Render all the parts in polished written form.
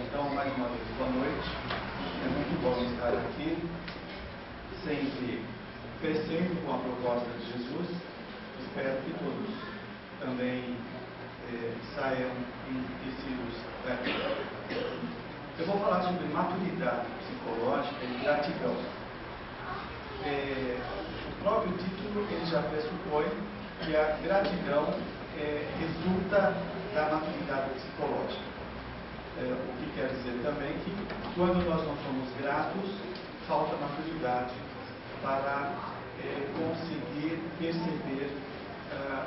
Então, mais uma vez, boa noite. É muito bom estar aqui, sempre crescendo com a proposta de Jesus. Espero que todos também saiam enriquecidos daqui. Eu vou falar sobre maturidade psicológica e gratidão. O próprio título ele já pressupõe que a gratidão resulta da maturidade psicológica. O que quer dizer também que quando nós não somos gratos, falta maturidade para conseguir perceber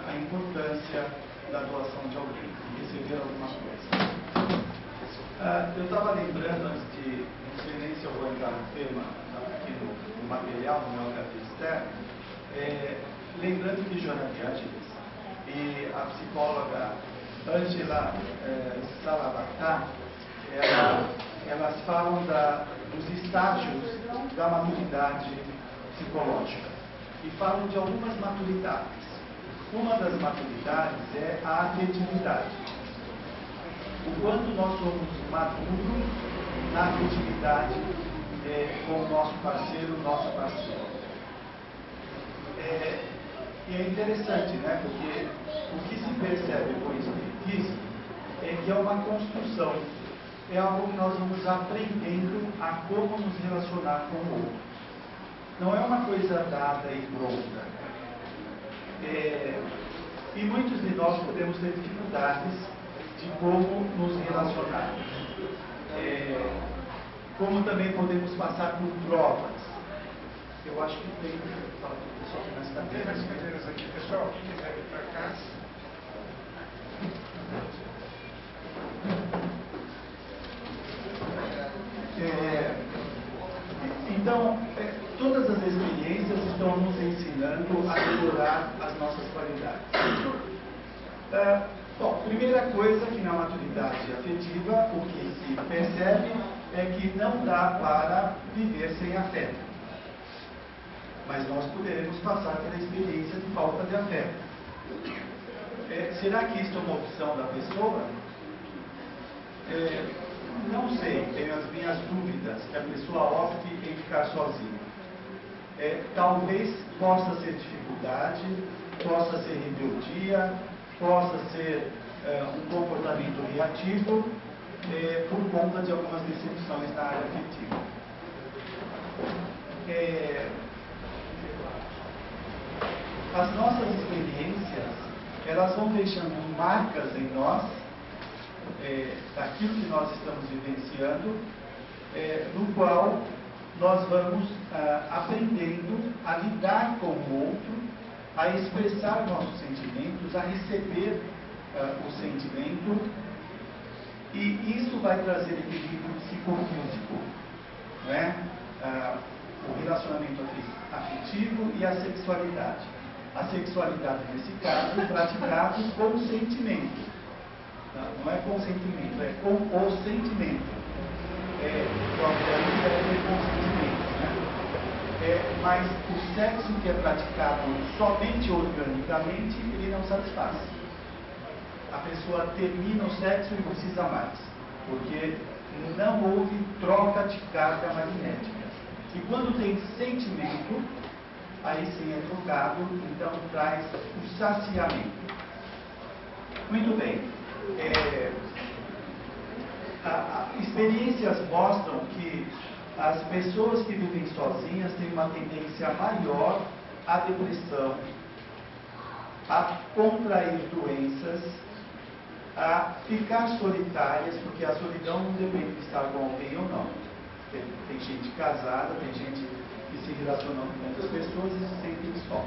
a importância da doação de alguém, de receber alguma coisa. Eu estava lembrando antes de, não sei nem se eu vou entrar no tema aqui no material, no meu HD externo, lembrando de Joana de Ângeles e a psicóloga Angela Salavatà, elas falam dos estágios da maturidade psicológica e falam de algumas maturidades. Uma das maturidades é a afetividade. O quanto nós somos maduros na afetividade com o nosso parceiro, nossa parceira. E é interessante, né? Porque o que se percebe com o Espiritismo é que é uma construção, é algo que nós vamos aprendendo a como nos relacionar com o outro. Não é uma coisa dada e pronta. E muitos de nós podemos ter dificuldades de como nos relacionar. Como também podemos passar por provas. Eu acho que tem que falar para o pessoal que nas cadeiras. Tem mais cadeiras aqui, pessoal. Quem quiser vir para cá. Então, todas as experiências estão nos ensinando a melhorar as nossas qualidades. Bom, primeira coisa que na maturidade afetiva, o que se percebe é que não dá para viver sem afeto. Mas nós poderemos passar pela experiência de falta de afeto. Será que isso é uma opção da pessoa? Não sei, tenho as minhas dúvidas que a pessoa opte em ficar sozinha. Talvez possa ser dificuldade, possa ser rebeldia, possa ser um comportamento reativo por conta de algumas decepções na área afetiva. As nossas experiências, elas vão deixando marcas em nós, daquilo que nós estamos vivenciando, no qual nós vamos aprendendo a lidar com o outro, a expressar nossos sentimentos, a receber o sentimento, e isso vai trazer equilíbrio psicofísico, né? O relacionamento afetivo e a sexualidade. A sexualidade, nesse caso, praticado com sentimento. Não é com sentimento, é com o sentimento. Obviamente deve ter consentimento, né? Mas o sexo que é praticado somente organicamente, ele não satisfaz. A pessoa termina o sexo e precisa mais, porque não houve troca de carga magnética. E quando tem sentimento, aí sim é trocado, então traz o saciamento. Muito bem. Experiências mostram que as pessoas que vivem sozinhas têm uma tendência maior à depressão, a contrair doenças, a ficar solitárias, porque a solidão não depende de estar com alguém ou não. Tem gente casada, tem gente que se relaciona com outras pessoas e se sentem só.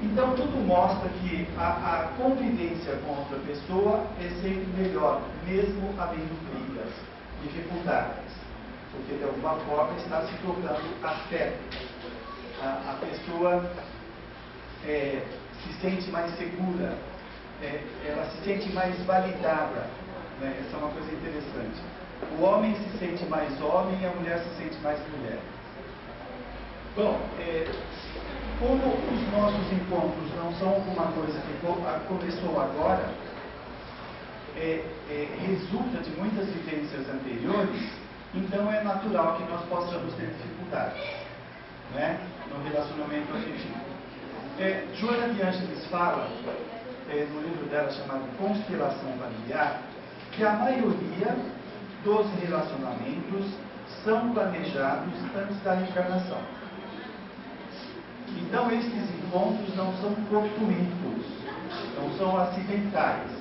Então tudo mostra que a convivência com outra pessoa é sempre melhor, mesmo havendo brigas, dificuldades, porque de alguma forma está se tornando afeto. A pessoa se sente mais segura, ela se sente mais validada, né? Essa é uma coisa interessante. O homem se sente mais homem e a mulher se sente mais mulher. Bom, como os nossos encontros não são alguma coisa que começou agora, resulta de muitas vivências então é natural que nós possamos ter dificuldades, né, no relacionamento afetivo. Joana de Ângeles fala, no livro dela chamado Constelação Familiar, que a maioria dos relacionamentos são planejados antes da reencarnação. Então, esses encontros não são fortuitos, não são acidentais.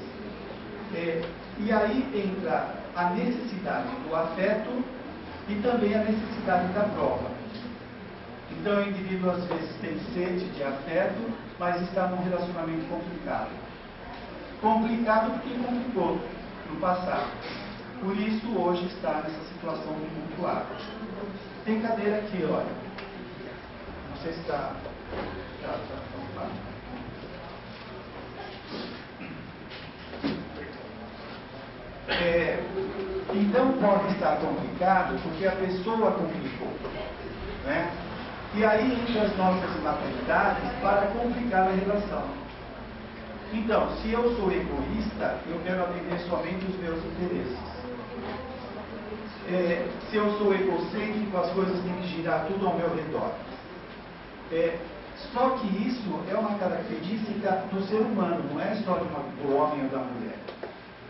E aí entra a necessidade do afeto e também a necessidade da prova. Então, o indivíduo às vezes tem sede de afeto, mas está num relacionamento complicado. Complicado porque complicou no passado. Por isso, hoje está nessa situação tumultuada. Tem cadeira aqui, olha. Não sei se está... Então pode estar complicado porque a pessoa complicou, né? E aí entra as nossas imaturidades para complicar a relação. Então, se eu sou egoísta, eu quero atender somente os meus interesses. Se eu sou egocêntrico, as coisas têm que girar tudo ao meu redor. Só que isso é uma característica do ser humano, não é só do homem ou da mulher.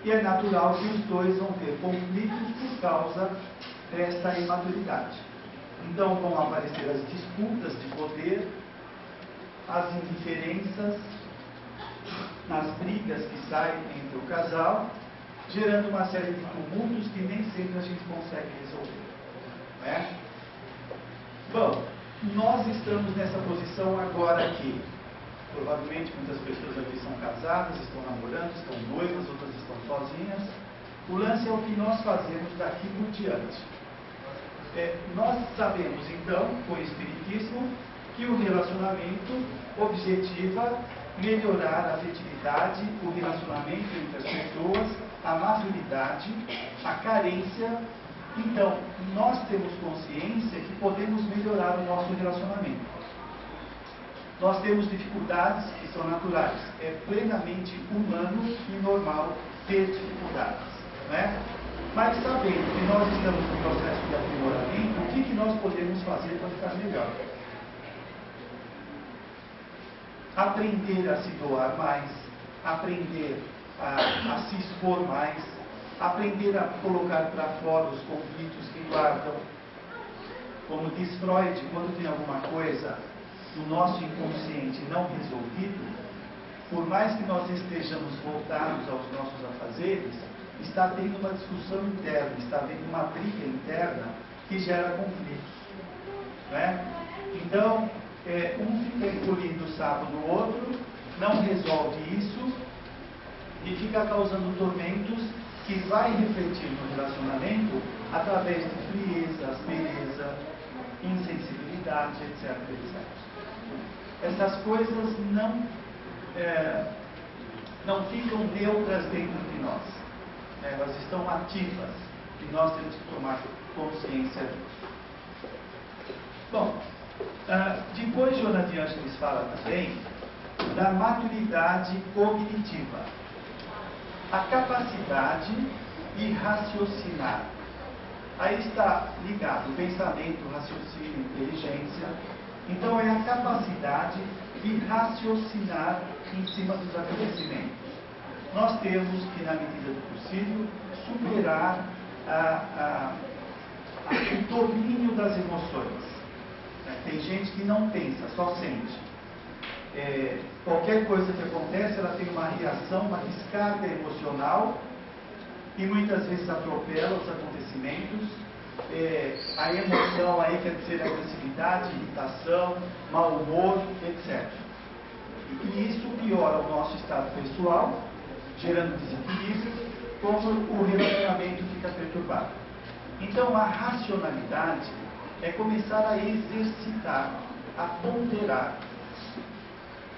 E é natural que os dois vão ter conflitos por causa desta imaturidade. Então vão aparecer as disputas de poder, as indiferenças, as brigas que saem entre o casal, gerando uma série de tumultos que nem sempre a gente consegue resolver. Né? Bom, nós estamos nessa posição agora aqui. Provavelmente muitas pessoas aqui são casadas, estão namorando, estão noivas, outras estão sozinhas. O lance é o que nós fazemos daqui por diante. Nós sabemos então, com o Espiritismo, que o relacionamento objetiva melhorar a afetividade, o relacionamento entre as pessoas, a maturidade, a carência. Então, nós temos consciência que podemos melhorar o nosso relacionamento. Nós temos dificuldades que são naturais. É plenamente humano e normal ter dificuldades, né? Mas sabendo que nós estamos no processo de aprimoramento, o que nós podemos fazer para ficar melhor? Aprender a se doar mais, aprender a se expor mais, aprender a colocar para fora os conflitos que guardam. Como diz Freud, quando tem alguma coisa do nosso inconsciente não resolvido, por mais que nós estejamos voltados aos nossos afazeres, está tendo uma discussão interna, está tendo uma briga interna que gera conflitos, né? Então, um fica engolindo o sapo do outro, não resolve isso e fica causando tormentos que vai refletir no relacionamento através de frieza, aspereza, insensibilidade, etc, etc. Essas coisas não ficam neutras dentro de nós. Elas estão ativas e nós temos que tomar consciência disso. Bom, depois Joana de Ângeles fala também da maturidade cognitiva. A capacidade de raciocinar. Aí está ligado o pensamento, o raciocínio, a inteligência. Então é a capacidade de raciocinar em cima dos acontecimentos. Nós temos que, na medida do possível, superar o domínio das emoções. Tem gente que não pensa, só sente. Qualquer coisa que acontece, ela tem uma reação, uma descarga emocional e muitas vezes atropela os acontecimentos. A emoção aí quer dizer agressividade, irritação, mau humor, etc. E isso piora o nosso estado pessoal, gerando desequilíbrio, como o relacionamento fica perturbado. Então, a racionalidade é começar a exercitar, a ponderar.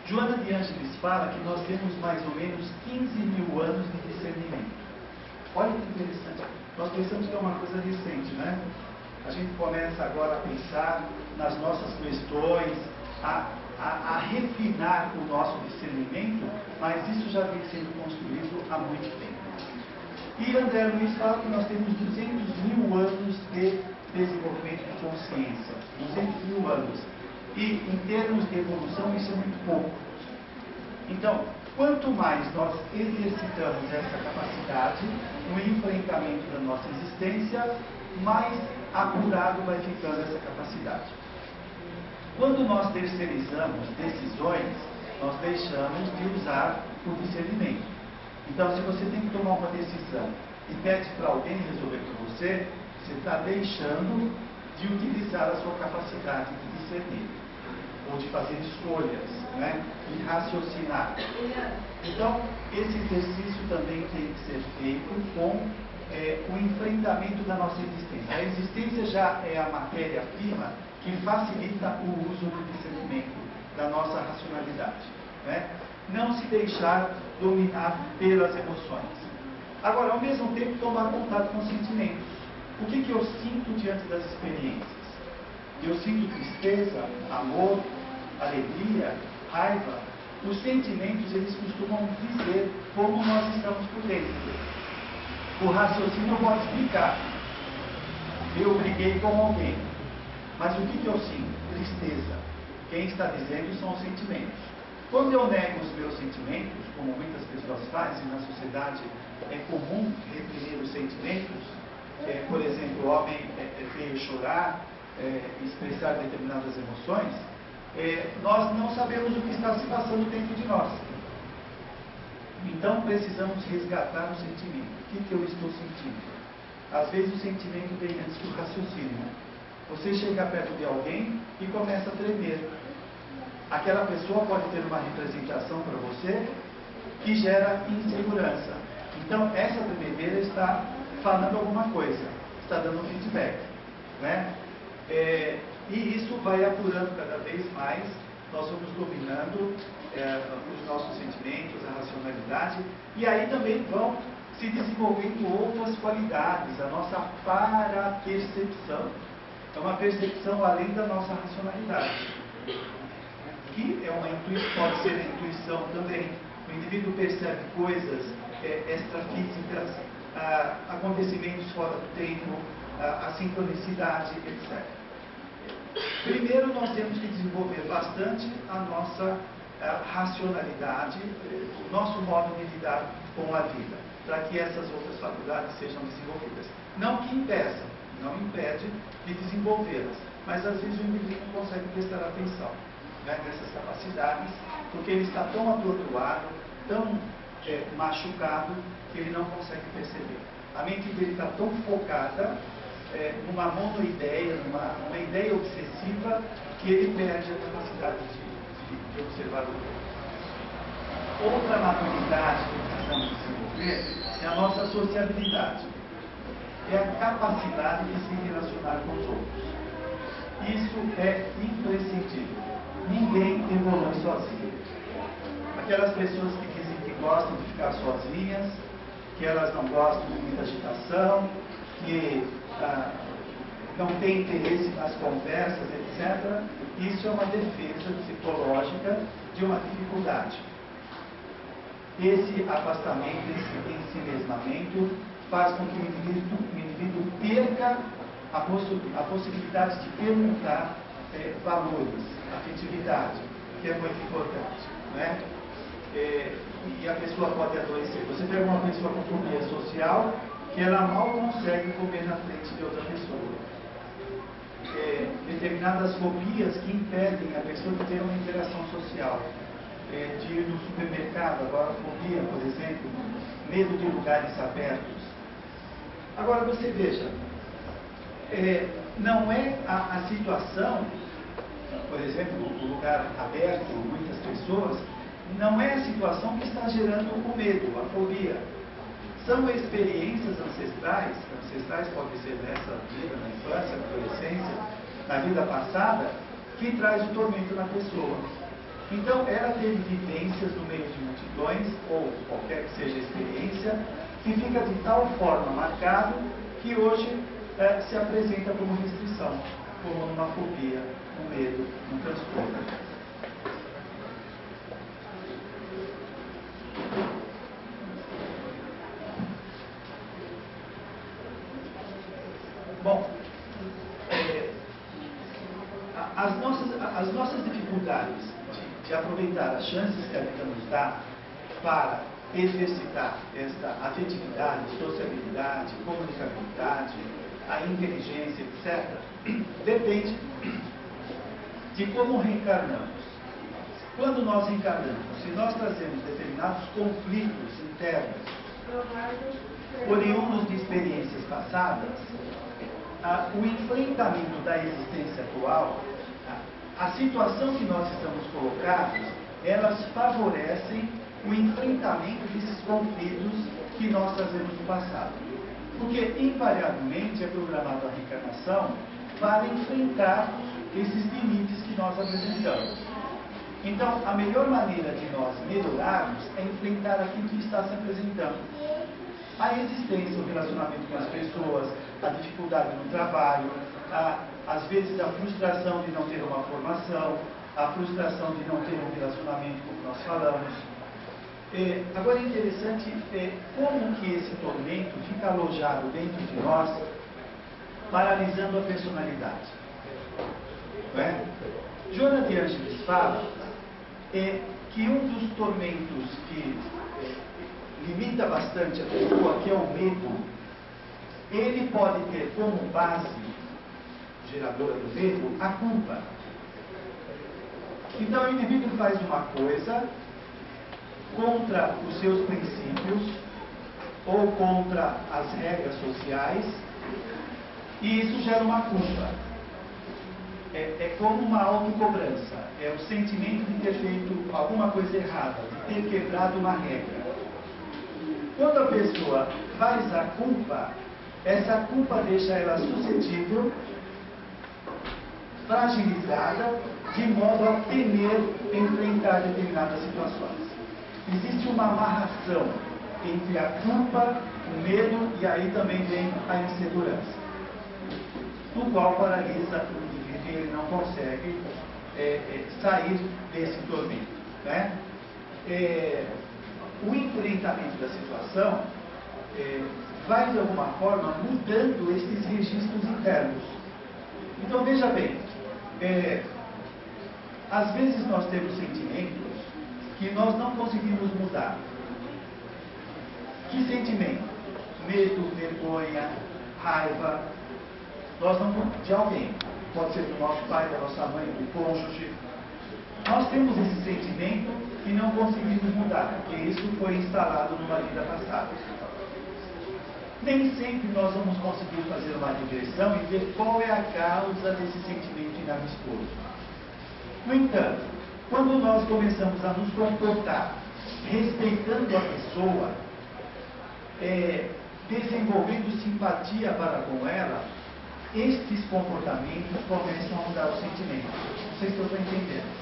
Joana de Ângeles fala que nós temos mais ou menos 15.000 anos de discernimento. Olha que interessante. Nós pensamos que é uma coisa recente, né? A gente começa agora a pensar nas nossas questões, a refinar o nosso discernimento, mas isso já vem sendo construído há muito tempo. E André Luiz fala que nós temos 200.000 anos de desenvolvimento de consciência. 200.000 anos. E, em termos de evolução, isso é muito pouco. Então, quanto mais nós exercitamos essa capacidade no enfrentamento da nossa existência, mais apurado vai ficando essa capacidade. Quando nós terceirizamos decisões, nós deixamos de usar o discernimento. Então, se você tem que tomar uma decisão e pede para alguém resolver por você, você está deixando de utilizar a sua capacidade de discernir, ou de fazer escolhas, né? De raciocinar. Então, esse exercício também tem que ser feito com o enfrentamento da nossa existência. A existência já é a matéria-prima que facilita o uso do discernimento, da nossa racionalidade, né? Não se deixar dominar pelas emoções. Agora, ao mesmo tempo, tomar contato com os sentimentos. O que eu sinto diante das experiências? Eu sinto tristeza, amor, alegria, raiva. Os sentimentos, eles costumam dizer como nós estamos por dentro. O raciocínio pode explicar. Eu briguei com alguém. Mas o que eu sinto? Tristeza. Quem está dizendo são os sentimentos. Quando eu nego os meus sentimentos, como muitas pessoas fazem na sociedade, é comum reprimir os sentimentos. Por exemplo, o homem veio chorar, expressar determinadas emoções. Nós não sabemos o que está se passando dentro de nós. Então precisamos resgatar o sentimento. O que eu estou sentindo? Às vezes o sentimento vem antes do raciocínio. Você chega perto de alguém e começa a tremer. Aquela pessoa pode ter uma representação para você que gera insegurança. Então essa tremedeira está falando alguma coisa, está dando feedback, né? E isso vai apurando cada vez mais, nós vamos dominando os nossos sentimentos, a racionalidade, e aí também vão se desenvolvendo outras qualidades, a nossa parapercepção, é uma percepção além da nossa racionalidade, que é uma intuição, pode ser a intuição também. O indivíduo percebe coisas extrafísicas, acontecimentos fora do tempo, a sincronicidade, etc. Primeiro, nós temos que desenvolver bastante a nossa racionalidade, o nosso modo de lidar com a vida, para que essas outras faculdades sejam desenvolvidas. Não que impeçam, não impede de desenvolvê-las, mas às vezes o indivíduo não consegue prestar atenção, né, nessas capacidades, porque ele está tão atordoado, tão machucado, que ele não consegue perceber. A mente dele está tão focada numa monoideia, numa ideia obsessiva, que ele perde a capacidade de observar o outro. Outra maturidade que precisamos desenvolver é a nossa sociabilidade. É a capacidade de se relacionar com os outros. Isso é imprescindível. Ninguém evolui sozinho. Aquelas pessoas que dizem que gostam de ficar sozinhas, que elas não gostam de muita agitação, que não têm interesse nas conversas, etc. Isso é uma defesa psicológica de uma dificuldade. Esse afastamento, esse ensimesmamento, faz com que o indivíduo perca a possibilidade de perguntar valores, afetividade, que é muito importante, né? E a pessoa pode adoecer. Você pega uma pessoa com fobia social, que ela mal consegue comer na frente de outra pessoa. Determinadas fobias que impedem a pessoa de ter uma interação social. De ir no supermercado, agora fobia, por exemplo, medo de lugares abertos. Agora você veja, não é a situação, por exemplo, o lugar aberto, muitas pessoas, não é a situação que está gerando o medo, a fobia. São experiências ancestrais pode ser nessa vida, na infância, na adolescência, na vida passada, que traz o tormento na pessoa. Então, ela teve vivências no meio de multidões, ou qualquer que seja a experiência, que fica de tal forma marcado que hoje se apresenta como restrição, como uma fobia, um medo, um transtorno. Bom, as nossas dificuldades de aproveitar as chances que a vida nos dá para exercitar esta afetividade, sociabilidade, comunicabilidade, a inteligência, etc., depende de como reencarnamos. Quando nós reencarnamos, se nós trazemos determinados conflitos internos, oriundos de experiências passadas, o enfrentamento da existência atual, a situação que nós estamos colocados, elas favorecem o enfrentamento desses conflitos que nós trazemos do passado. Porque, invariavelmente, é programada a reencarnação para enfrentar esses limites que nós apresentamos. Então, a melhor maneira de nós melhorarmos é enfrentar aquilo que está se apresentando. A existência, o relacionamento com as pessoas, a dificuldade no trabalho, às vezes a frustração de não ter uma formação, a frustração de não ter um relacionamento, como nós falamos. Agora é interessante como que esse tormento fica alojado dentro de nós, paralisando a personalidade. Não é? Joana de Ângeles fala que um dos tormentos que limita bastante a pessoa, que é o medo, ele pode ter como base geradora do medo a culpa. Então o indivíduo faz uma coisa contra os seus princípios ou contra as regras sociais e isso gera uma culpa. É como uma autocobrança, é o sentimento de ter feito alguma coisa errada, de ter quebrado uma regra. Quando a pessoa faz a culpa, essa culpa deixa ela suscetível, fragilizada, de modo a temer enfrentar determinadas situações. Existe uma amarração entre a culpa, o medo e aí também vem a insegurança, no qual paralisa o indivíduo e ele não consegue sair desse tormento. Né? O enfrentamento da situação vai de alguma forma mudando esses registros internos. Então veja bem, às vezes nós temos sentimentos que nós não conseguimos mudar. Que sentimento? Medo, vergonha, raiva. Nós não, de alguém. Pode ser do nosso pai, da nossa mãe, do cônjuge. Nós temos esse sentimento e não conseguimos mudar, porque isso foi instalado numa vida passada. Nem sempre nós vamos conseguir fazer uma digressão e ver qual é a causa desse sentimento inamistoso. No entanto, quando nós começamos a nos comportar respeitando a pessoa, desenvolvendo simpatia para com ela, estes comportamentos começam a mudar o sentimento. Não sei se eu estou entendendo.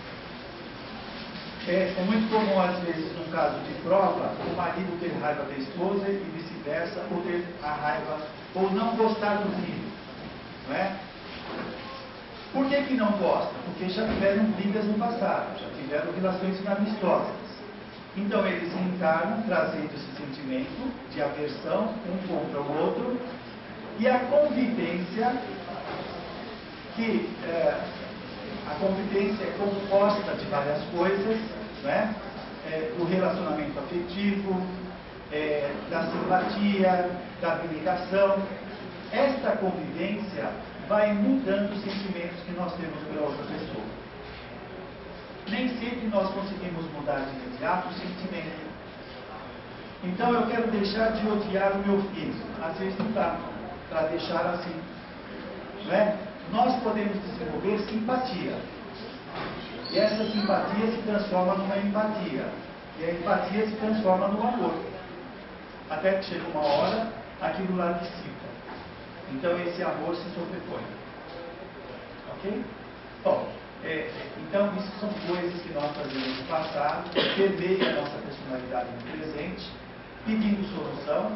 É muito comum, às vezes, num caso de prova, o marido ter raiva da esposa e vice-versa, ou ter a raiva, ou não gostar do filho. Não é? Por que não gosta? Porque já tiveram brigas no passado, já tiveram relações inamistosas. Então eles reencarnam trazendo esse sentimento de aversão um contra o outro, e a convivência, a convivência é composta de várias coisas, né? Do relacionamento afetivo, da simpatia, da abnegação. Esta convivência vai mudando os sentimentos que nós temos pela outra pessoa. Nem sempre nós conseguimos mudar de imediato o sentimento. Então eu quero deixar de odiar o meu filho. Às vezes não dá para deixar assim. Não é? Nós podemos desenvolver simpatia. E essa simpatia se transforma numa empatia. E a empatia se transforma no amor. Até que chega uma hora, aquilo lá dissipa. Então esse amor se sobrepõe. Ok? Bom, então isso são coisas que nós fazemos no passado, que permeiam a nossa personalidade no presente, pedindo solução,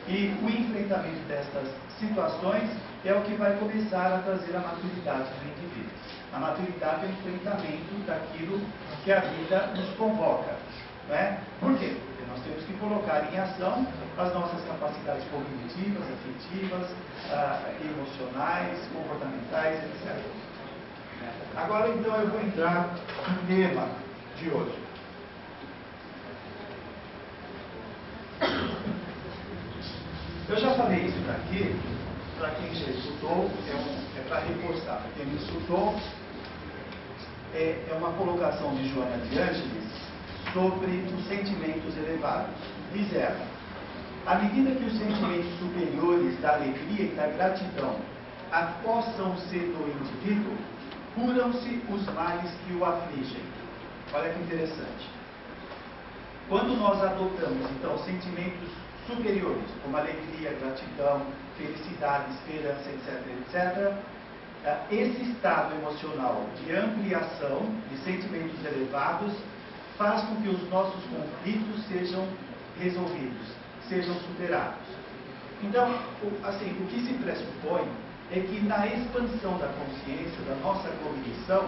e o enfrentamento destas situações é o que vai começar a trazer a maturidade do indivíduo. A maturidade é o enfrentamento daquilo que a vida nos convoca. Não é? Por quê? Nós temos que colocar em ação as nossas capacidades cognitivas, afetivas, emocionais, comportamentais, etc. Agora, então, eu vou entrar no tema de hoje. Eu já falei isso daqui, para quem já escutou, é para reforçar. Para quem não escutou, é uma colocação de Joana de Ângeles sobre os sentimentos elevados. Diz ela: à medida que os sentimentos superiores da alegria e da gratidão acossam o ser do indivíduo, curam-se os males que o afligem. Olha que interessante. Quando nós adotamos, então, sentimentos superiores, como alegria, gratidão, felicidade, esperança, etc., esse estado emocional de ampliação de sentimentos elevados faz com que os nossos conflitos sejam resolvidos, sejam superados. Então, assim, o que se pressupõe é que na expansão da consciência, da nossa cognição,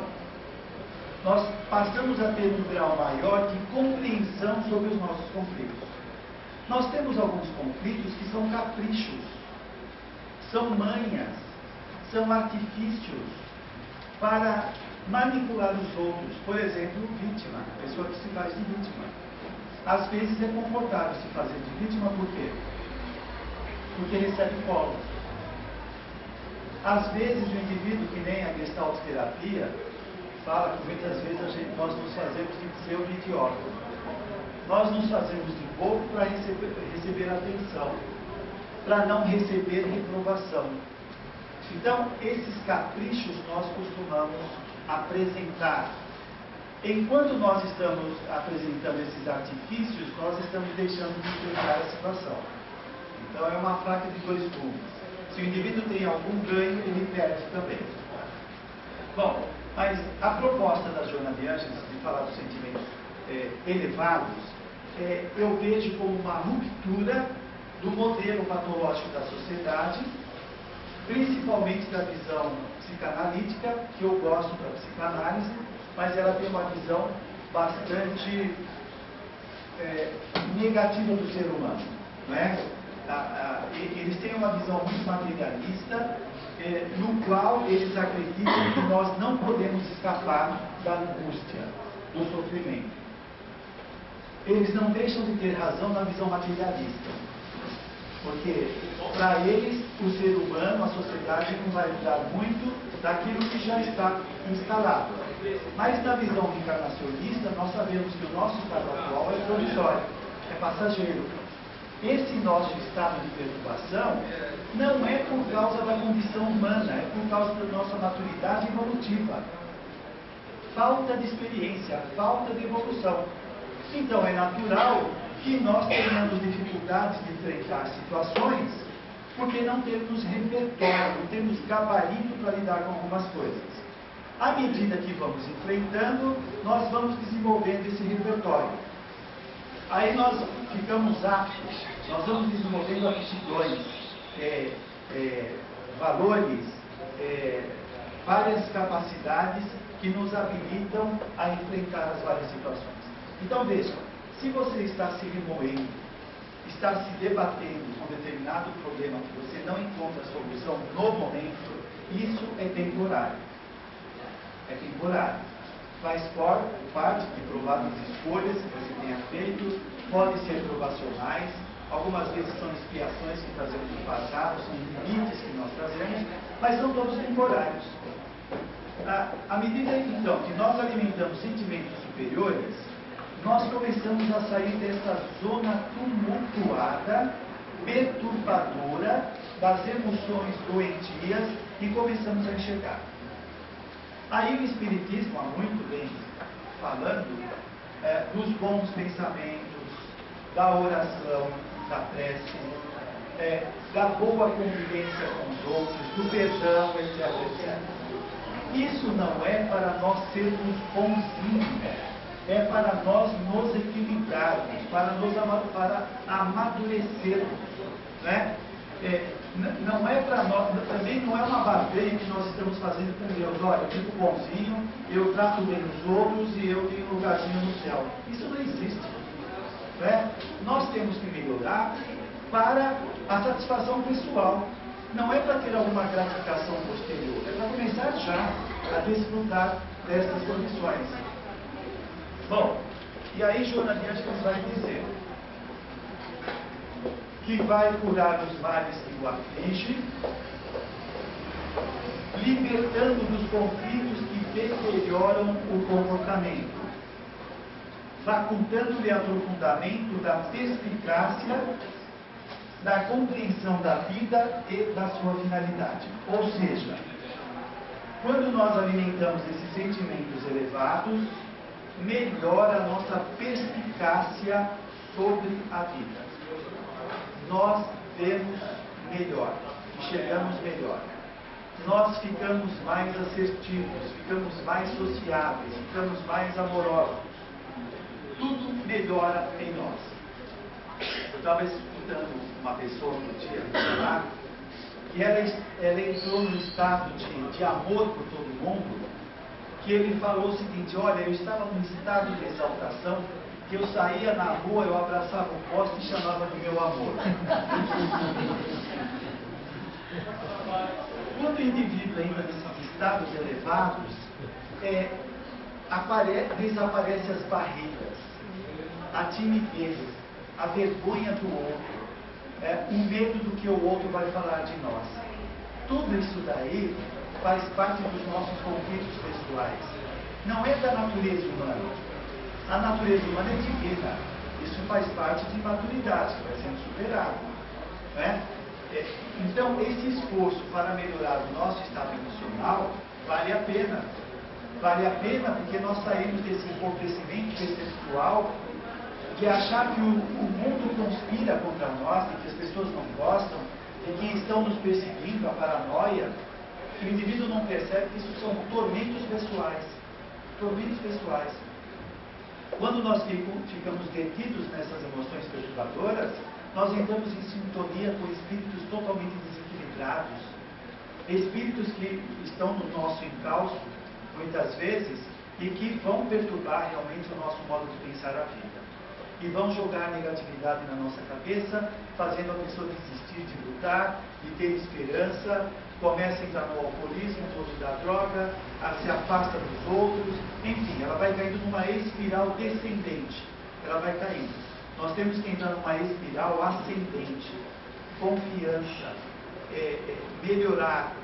nós passamos a ter um grau maior de compreensão sobre os nossos conflitos. Nós temos alguns conflitos que são caprichos, são manhas, são artifícios para manipular os outros. Por exemplo, vítima, a pessoa que se faz de vítima. Às vezes é confortável se fazer de vítima, por quê? Porque recebe colo. Às vezes o indivíduo, que nem a Gestalt terapia, fala que muitas vezes nós nos fazemos de pseudo-idiota. Nós nos fazemos de bobo para receber atenção, para não receber reprovação. Então, esses caprichos nós costumamos apresentar. Enquanto nós estamos apresentando esses artifícios, nós estamos deixando de enfrentar a situação. Então, é uma faca de dois gumes. Se o indivíduo tem algum ganho, ele perde também. Bom, mas a proposta da Joana de Ângeles de falar dos sentimentos elevados, eu vejo como uma ruptura do modelo patológico da sociedade, principalmente da visão psicanalítica, que eu gosto da psicanálise, mas ela tem uma visão bastante negativa do ser humano, não é? Eles têm uma visão muito materialista, no qual eles acreditam que nós não podemos escapar da angústia, do sofrimento. Eles não deixam de ter razão na visão materialista, porque para eles o ser humano, a sociedade, não vai mudar muito daquilo que já está instalado. Mas na visão encarnacionista, nós sabemos que o nosso estado atual é provisório, é passageiro. Esse nosso estado de perturbação não é por causa da condição humana, é por causa da nossa maturidade evolutiva. Falta de experiência, falta de evolução. Então é natural que nós tenhamos dificuldades de enfrentar situações porque não temos repertório, não temos gabarito para lidar com algumas coisas. À medida que vamos enfrentando, nós vamos desenvolvendo esse repertório. Aí nós ficamos aptos, nós vamos desenvolvendo aptidões, valores, várias capacidades que nos habilitam a enfrentar as várias situações. Então veja, se você está se remoendo, está se debatendo com determinado problema que você não encontra solução no momento, isso é temporário. É temporário. Faz parte de prováveis escolhas que você tenha feito, podem ser provacionais, algumas vezes são expiações que trazemos do passado, são limites que nós trazemos, mas são todos temporários. À medida, então, que nós alimentamos sentimentos superiores, nós começamos a sair dessa zona tumultuada, perturbadora, das emoções doentias e começamos a enxergar. Aí o Espiritismo, há muito bem falando, dos bons pensamentos, da oração, da prece, da boa convivência com os outros, do perdão, etc, etc. Isso não é para nós sermos bonzinhos, é para nós nos equilibrarmos, para amadurecermos, né? Não é para nós, também não é uma barganha que nós estamos fazendo com Deus. Olha, eu fico bonzinho, eu trato bem os outros e eu tenho um lugarzinho no céu. Isso não existe. né? Nós temos que melhorar para a satisfação pessoal. Não é para ter alguma gratificação posterior, é para começar já a desfrutar dessas condições. Bom, e aí Joana de Ângeles vai dizer que vai curar os males que o afligem, libertando dos conflitos que deterioram o comportamento, facultando-lhe aprofundamento da perspicácia, da compreensão da vida e da sua finalidade. Ou seja, quando nós alimentamos esses sentimentos elevados, melhora a nossa perspicácia sobre a vida. Nós vemos melhor, enxergamos melhor. Nós ficamos mais assertivos, ficamos mais sociáveis, ficamos mais amorosos. Tudo melhora em nós. Eu estava escutando uma pessoa no dia falar que ela entrou num estado de amor por todo mundo, que ele falou o seguinte: olha, eu estava num estado de exaltação, que eu saía na rua, eu abraçava o poste e chamava de meu amor. Quando o indivíduo entra nesses estados elevados, desaparecem as barreiras, a timidez, a vergonha do outro, o medo do que o outro vai falar de nós. Tudo isso daí faz parte dos nossos conflitos pessoais. Não é da natureza humana. A natureza humana é divina. Isso faz parte de maturidade, que vai sendo superado. Né? Então, esse esforço para melhorar o nosso estado emocional vale a pena. Vale a pena porque nós saímos desse empobrecimento perceptual de achar que o mundo conspira contra nós, e que as pessoas não gostam, e que estão nos perseguindo, a paranoia. Que o indivíduo não percebe que isso são tormentos pessoais. Tormentos pessoais. Quando nós ficamos detidos nessas emoções perturbadoras, nós entramos em sintonia com espíritos totalmente desequilibrados, espíritos que estão no nosso encalço, muitas vezes, e que vão perturbar realmente o nosso modo de pensar a vida. E vão jogar negatividade na nossa cabeça, fazendo a pessoa desistir de lutar, de ter esperança, começa a entrar no alcoolismo, no uso da droga, se afasta dos outros, enfim, ela vai caindo numa espiral descendente, ela vai caindo. Nós temos que entrar numa espiral ascendente, confiança, melhorar.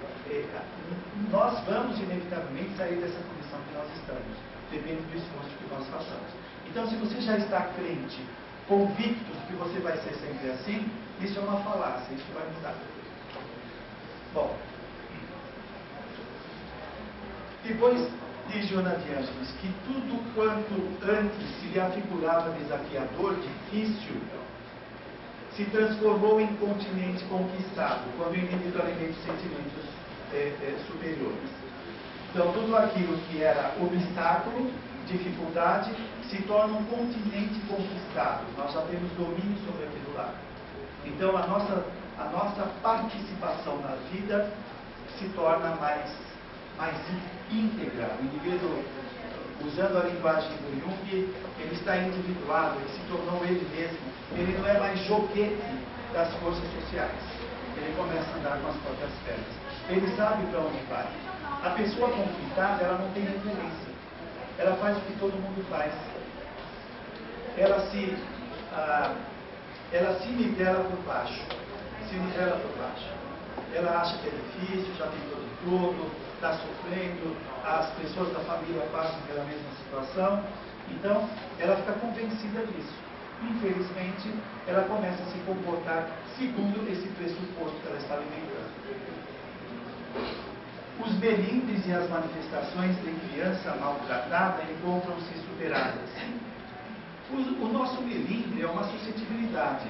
Nós vamos inevitavelmente sair dessa condição que nós estamos, depende do esforço que nós façamos. Então, se você já está crente, convicto de que você vai ser sempre assim, isso é uma falácia, isso vai mudar. Bom, depois diz Joana de Ângeles que tudo quanto antes se lhe afigurava desafiador, difícil, se transformou em continente conquistado, quando o indivíduo alimenta os sentimentos superiores. Então, tudo aquilo que era obstáculo, dificuldade, se torna um continente conquistado. Nós já temos domínio sobre aquilo lá. Então, a nossa participação na vida se torna mais íntegra. O indivíduo, usando a linguagem do Jung, ele está individuado, ele se tornou ele mesmo. Ele não é mais joguete das forças sociais. Ele começa a andar com as próprias pernas. Ele sabe para onde vai. A pessoa conflitada, ela não tem referência. Ela faz o que todo mundo faz. Ela se nivela por baixo. Ela acha que é difícil, já tentou de tudo, está sofrendo, as pessoas da família passam pela mesma situação. Então, ela fica convencida disso. Infelizmente, ela começa a se comportar segundo esse pressuposto que ela está alimentando. Os melindres e as manifestações de criança maltratada encontram-se superadas. O nosso melindre é uma suscetibilidade.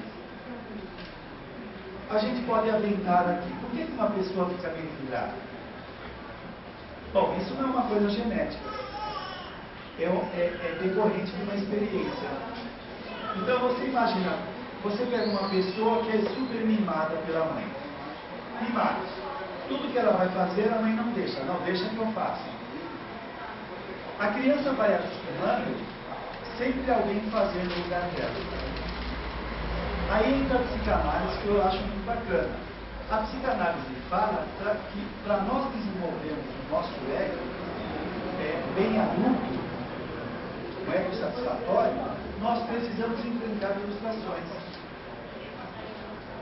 A gente pode aventar aqui. Por que uma pessoa fica melindrada? Bom, isso não é uma coisa genética. É decorrente de uma experiência. Então você imagina, você pega uma pessoa que é super mimada pela mãe. Mimada. Tudo que ela vai fazer, a mãe não deixa que eu faça. A criança vai acostumando, sempre alguém fazendo o lugar dela. Aí entra a psicanálise, que eu acho muito bacana. A psicanálise fala que para nós desenvolvermos o nosso ego bem adulto, o ego satisfatório, nós precisamos enfrentar frustrações.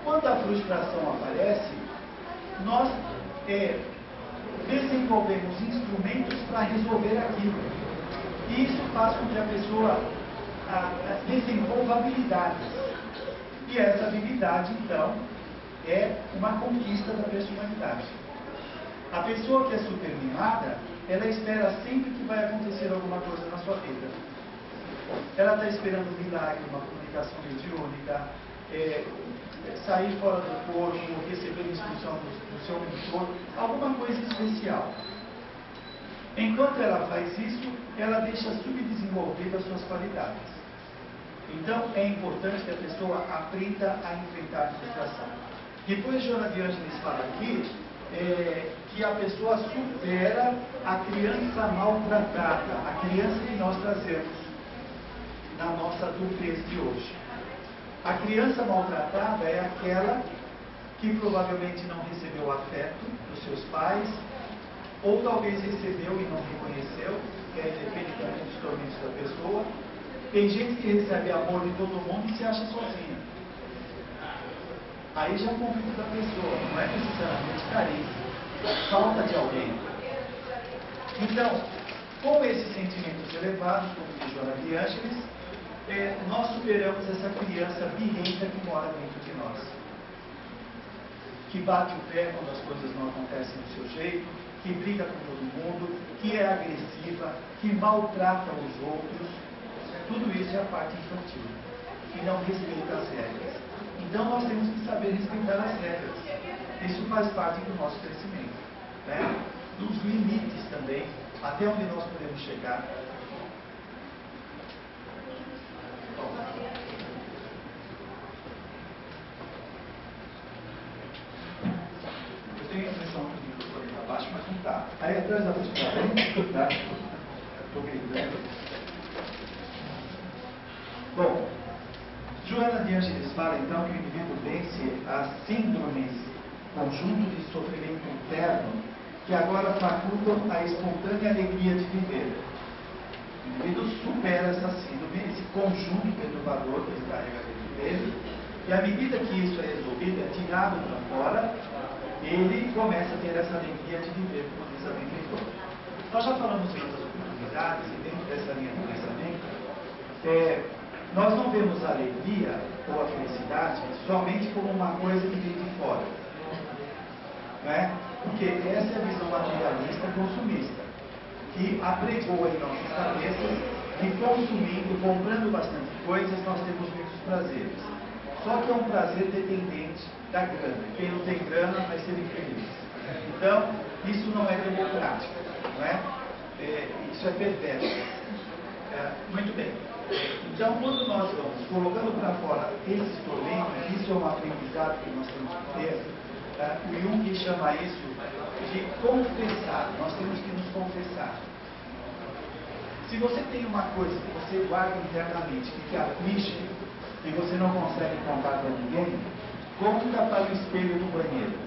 Quando a frustração aparece, nós desenvolvemos instrumentos para resolver aquilo. E isso faz com que a pessoa desenvolva habilidades. E essa habilidade, então, é uma conquista da personalidade. A pessoa que é supermimada, ela espera sempre que vai acontecer alguma coisa na sua vida. Ela está esperando um milagre, uma comunicação mediúnica, sair fora do corpo, receber instrução do seu mentor, alguma coisa especial. Enquanto ela faz isso, ela deixa subdesenvolver as suas qualidades. Então, é importante que a pessoa aprenda a enfrentar a frustração. Depois, Joana de Ângeles fala aqui que a pessoa supera a criança maltratada, a criança que nós trazemos na nossa adultez de hoje. A criança maltratada é aquela que provavelmente não recebeu afeto dos seus pais, ou talvez recebeu e não reconheceu, que depende também dos tormentos da pessoa. Tem gente que recebe amor de todo mundo e se acha sozinha. Aí já é um conflito da pessoa, não é necessariamente carência, falta de alguém. Então, com esses sentimentos elevados, como diz Joana de Ângeles, nós superamos essa criança birrenta que mora dentro de nós. Que bate o pé quando as coisas não acontecem do seu jeito, que briga com todo mundo, que é agressiva, que maltrata os outros. Tudo isso é a parte infantil, que não respeita as regras. Então nós temos que saber respeitar as regras. Isso faz parte do nosso crescimento, né? Dos limites também, até onde nós podemos chegar. Eu tenho a impressão que o microfone está baixo, mas não está. Aí atrás da luz está bem, tá? Estou gritando. Bom, Joana de Ângeles fala então que o indivíduo vence as síndromes, conjunto de sofrimento interno, que agora facultam a espontânea alegria de viver. O indivíduo supera essa síndrome, esse conjunto perturbador que ele carrega dentro dele, e à medida que isso é resolvido, é tirado para fora, ele começa a ter essa alegria de viver, como diz a benfeitora. Nós já falamos em outras oportunidades, e dentro dessa linha de pensamento, nós não vemos a alegria ou a felicidade somente como uma coisa que vem de fora. Né? Porque essa é a visão materialista consumista, que apregou em nossas cabeças que consumindo, comprando bastante coisas, nós temos muitos prazeres. Só que é um prazer dependente da grana. Quem não tem grana vai ser infeliz. Então, isso não é democrático. Não é? Isso é perverso. Muito bem. Então, quando nós vamos colocando para fora esses tormentos, isso é um aprendizado que nós temos que ter. O Jung chama isso de confessar. Nós temos que nos confessar. Se você tem uma coisa que você guarda internamente, que te aflige, e você não consegue contar para ninguém, conta para o espelho do banheiro.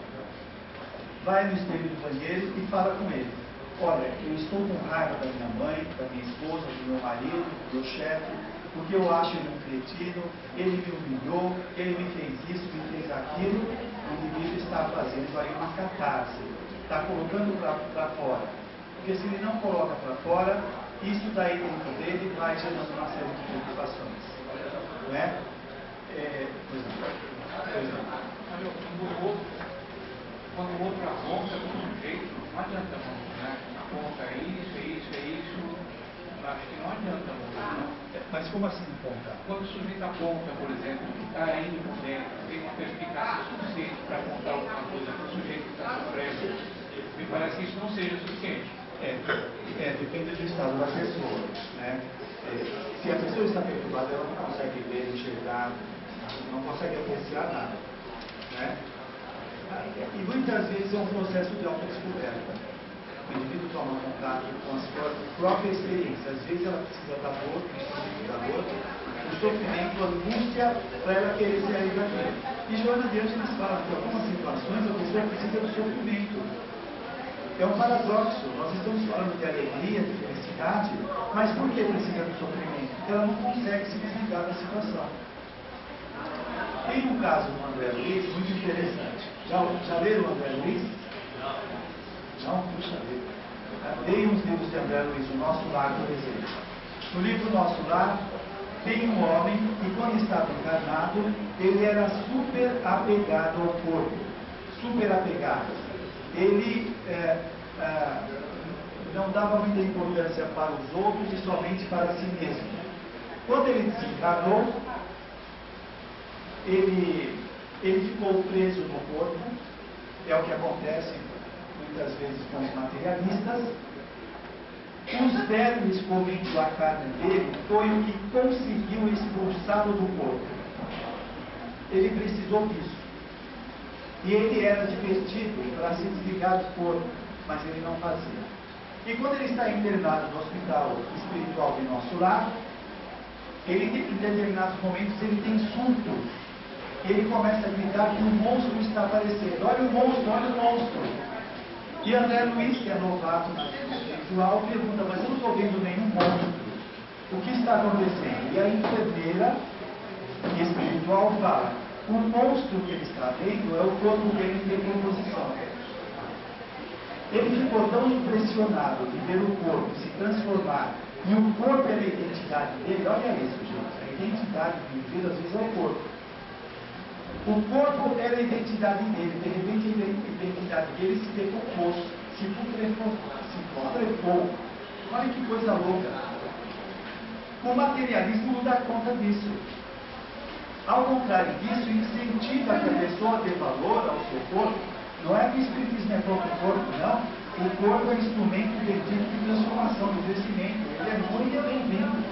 Vai no espelho do banheiro e fala com ele. Olha, eu estou com raiva da minha mãe, da minha esposa, do meu marido, do meu chefe, porque eu acho ele um cretino, ele me humilhou, ele me fez isso, me fez aquilo. O indivíduo está fazendo aí uma catarse, está colocando para fora. Porque se ele não coloca para fora, isso daí dentro dele vai gerando uma série de preocupações. Não é? Pois não. Quando o outro aponta com um jeito, não adianta muito, né? Aponta isso. Acho que não adianta muito, não. Mas como assim apontar? Quando o sujeito aponta, por exemplo, que está indo por dentro, tem uma perspicácia suficiente para apontar alguma coisa para o sujeito que está sofrendo, me parece que isso não seja suficiente. Depende do estado da pessoa, né? Se a pessoa está perturbada, ela não consegue ver, enxergar, não consegue apreciar nada, né? E muitas vezes é um processo de autodescoberta. o indivíduo toma contato com a sua própria experiência. Às vezes ela precisa da dor, o sofrimento, a angústia, para ela querer sair daquilo. E Joana de Ângeles fala que em algumas situações a pessoa precisa do sofrimento. É um paradoxo. Nós estamos falando de alegria, de felicidade, mas por que precisa do sofrimento? Porque ela não consegue se desligar da situação. Tem um caso do André Luiz muito interessante. Já leram o André Luiz? Não? Puxa vida. Leia uns livros de André Luiz, O Nosso Lar, por exemplo. No livro Nosso Lar, tem um homem que, quando estava encarnado, ele era super apegado ao corpo. Super apegado. Ele não dava muita importância para os outros e somente para si mesmo. Quando ele desencarnou, ele ficou preso no corpo. É o que acontece muitas vezes com os materialistas. Os vermes comendo a carne dele foi o que conseguiu expulsá-lo do corpo. Ele precisou disso. E ele era divertido para se desligar do corpo, mas ele não fazia. E quando ele está internado no hospital espiritual de Nosso Lar, ele, em determinados momentos, ele tem surtos. Ele começa a gritar que um monstro está aparecendo. Olha o monstro, olha o monstro. E André Luiz, que é novato na vida espiritual, pergunta, mas eu não estou vendo nenhum monstro. O que está acontecendo? E a enfermeira espiritual fala, o monstro que ele está vendo é o corpo dele em decomposição. Ele ficou tão impressionado de ver o corpo se transformar, e o corpo era a identidade dele. Olha isso, gente. A identidade do indivíduo, às vezes, é o corpo. O corpo era a identidade dele. De repente, a identidade dele se decompôs, se putrefou. Olha que coisa louca. O materialismo não dá conta disso. Ao contrário disso, incentiva que a pessoa dê valor ao seu corpo. Não é que o espiritismo é contra o corpo, não. O corpo é um instrumento bendito de transformação, de crescimento. Ele é muito bem-vindo.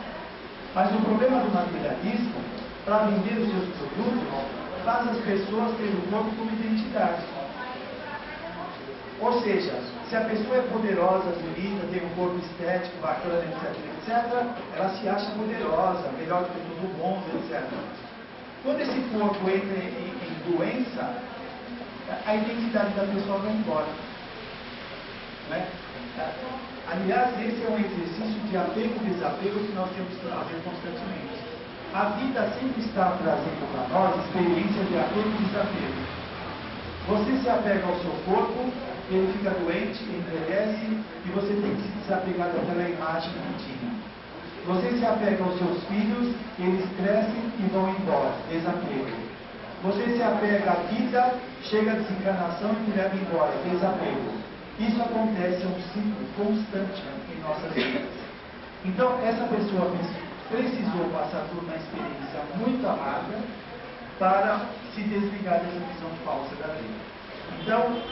Mas o problema do materialismo, para vender os seus produtos, faz as pessoas terem o corpo como identidade. Ou seja, se a pessoa é poderosa, bonita, tem um corpo estético, bacana, etc., ela se acha poderosa, melhor do que todo mundo, etc. Quando esse corpo entra em doença, a identidade da pessoa vai embora. Né? Aliás, esse é um exercício de apego e desapego que nós temos que fazer constantemente. A vida sempre está trazendo para nós experiências de apego e desapego. Você se apega ao seu corpo, ele fica doente, envelhece, e você tem que se desapegar daquela imagem que tinha. Você se apega aos seus filhos, eles crescem e vão embora, desapego. Você se apega à vida, chega a desencarnação e te leva embora, desapego. Isso acontece, é um ciclo constante em nossas vidas. Então, essa pessoa precisou passar por uma experiência muito amarga para se desligar dessa visão falsa da vida. Então,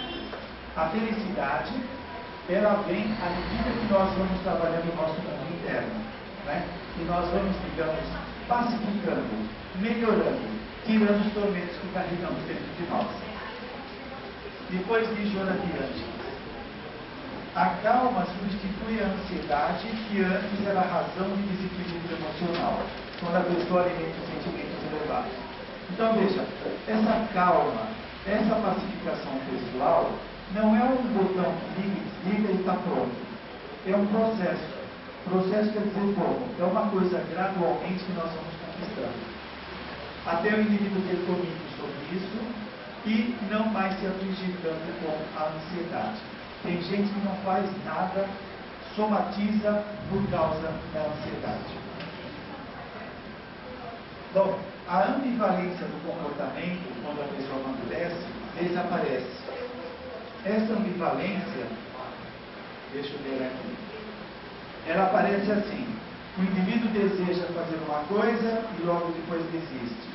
a felicidade, ela vem à medida que nós vamos trabalhando o nosso mundo interno. Né? E nós vamos, digamos, pacificando, melhorando, tirando os tormentos que carregamos dentro de nós. Depois de Joana de Ângeles. A calma substitui a ansiedade, que antes era a razão de desequilíbrio emocional, quando a pessoa alimenta os sentimentos elevados. Então, veja, essa calma, essa pacificação pessoal, não é um botão que liga e desliga e está pronto. É um processo. Processo quer dizer como? É uma coisa gradualmente que nós vamos conquistando. Até o indivíduo ter domínio sobre isso e não mais se afligir tanto com a ansiedade. Tem gente que não faz nada, somatiza por causa da ansiedade. Bom, a ambivalência do comportamento, quando a pessoa amadurece, desaparece. Essa ambivalência, deixa eu ver aqui, ela aparece assim: o indivíduo deseja fazer uma coisa e logo depois desiste.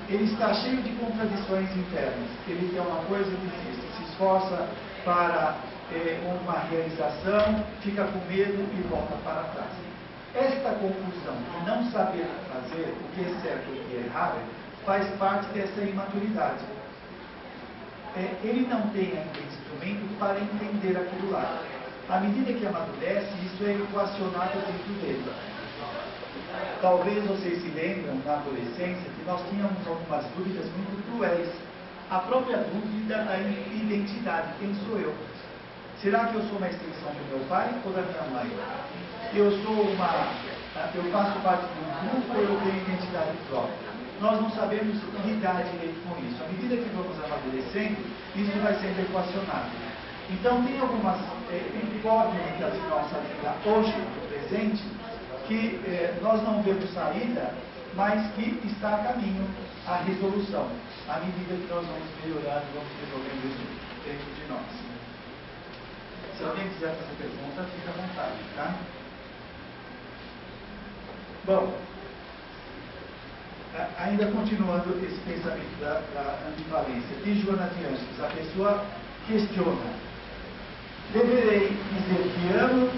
Ele está cheio de contradições internas. Ele quer uma coisa e desiste. Se esforça para uma realização, fica com medo e volta para trás. Esta confusão de não saber fazer o que é certo e o que é errado faz parte dessa imaturidade. ele não tem ainda instrumento para entender aquilo lá. À medida que amadurece, isso é equacionado dentro dele. Talvez vocês se lembram, na adolescência, que nós tínhamos algumas dúvidas muito cruéis. A própria dúvida da identidade, quem sou eu? Será que eu sou uma extensão do meu pai ou da minha mãe? Eu faço parte de um grupo ou eu tenho identidade própria? Nós não sabemos lidar direito com isso. À medida que vamos amadurecendo, isso vai sendo equacionado. Então, tem algumas incógnitas em nossa vida hoje, no presente, que nós não vemos saída, mas que está a caminho a resolução, à medida que nós vamos melhorando, vamos resolvendo isso dentro de nós. Se alguém quiser fazer pergunta, fica à vontade, tá? Bom, ainda continuando esse pensamento da ambivalência, diz Joana de Ângeles, a pessoa questiona: deverei dizer que amo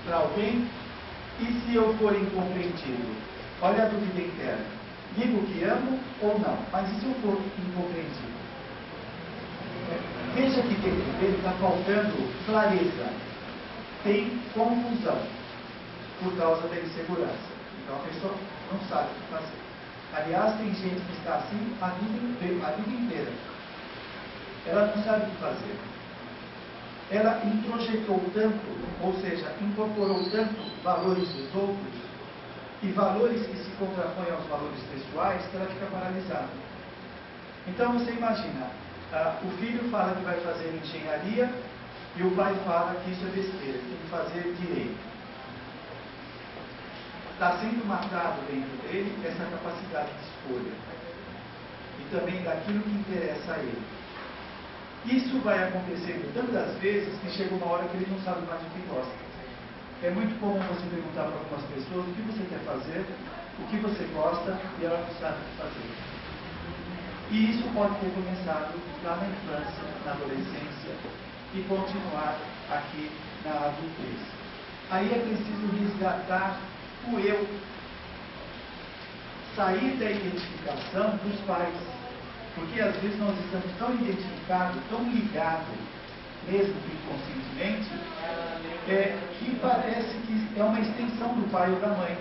para alguém? E se eu for incompreendido? Olha a dúvida interna. Digo que amo ou não? Mas e se eu for incompreendido? Veja que dentro dele está faltando clareza. Tem confusão por causa da insegurança. Então a pessoa não sabe o que fazer. Aliás, tem gente que está assim a vida inteira. Ela não sabe o que fazer. Ela introjetou tanto, ou seja, incorporou tanto valores dos outros e valores que se contrapõem aos valores pessoais, que ela fica paralisada. Então você imagina, o filho fala que vai fazer engenharia e o pai fala que isso é besteira, tem que fazer direito. Está sendo matado dentro dele essa capacidade de escolha e também daquilo que interessa a ele. Isso vai acontecendo tantas vezes que chega uma hora que ele não sabe mais o que gosta. É muito comum você perguntar para algumas pessoas o que você quer fazer, o que você gosta, e ela não sabe o que fazer. E isso pode ter começado lá na infância, na adolescência, e continuar aqui na adultez. Aí é preciso resgatar o eu, sair da identificação dos pais. Porque às vezes nós estamos tão identificados, tão ligados, mesmo que inconscientemente, que parece que é uma extensão do pai ou da mãe.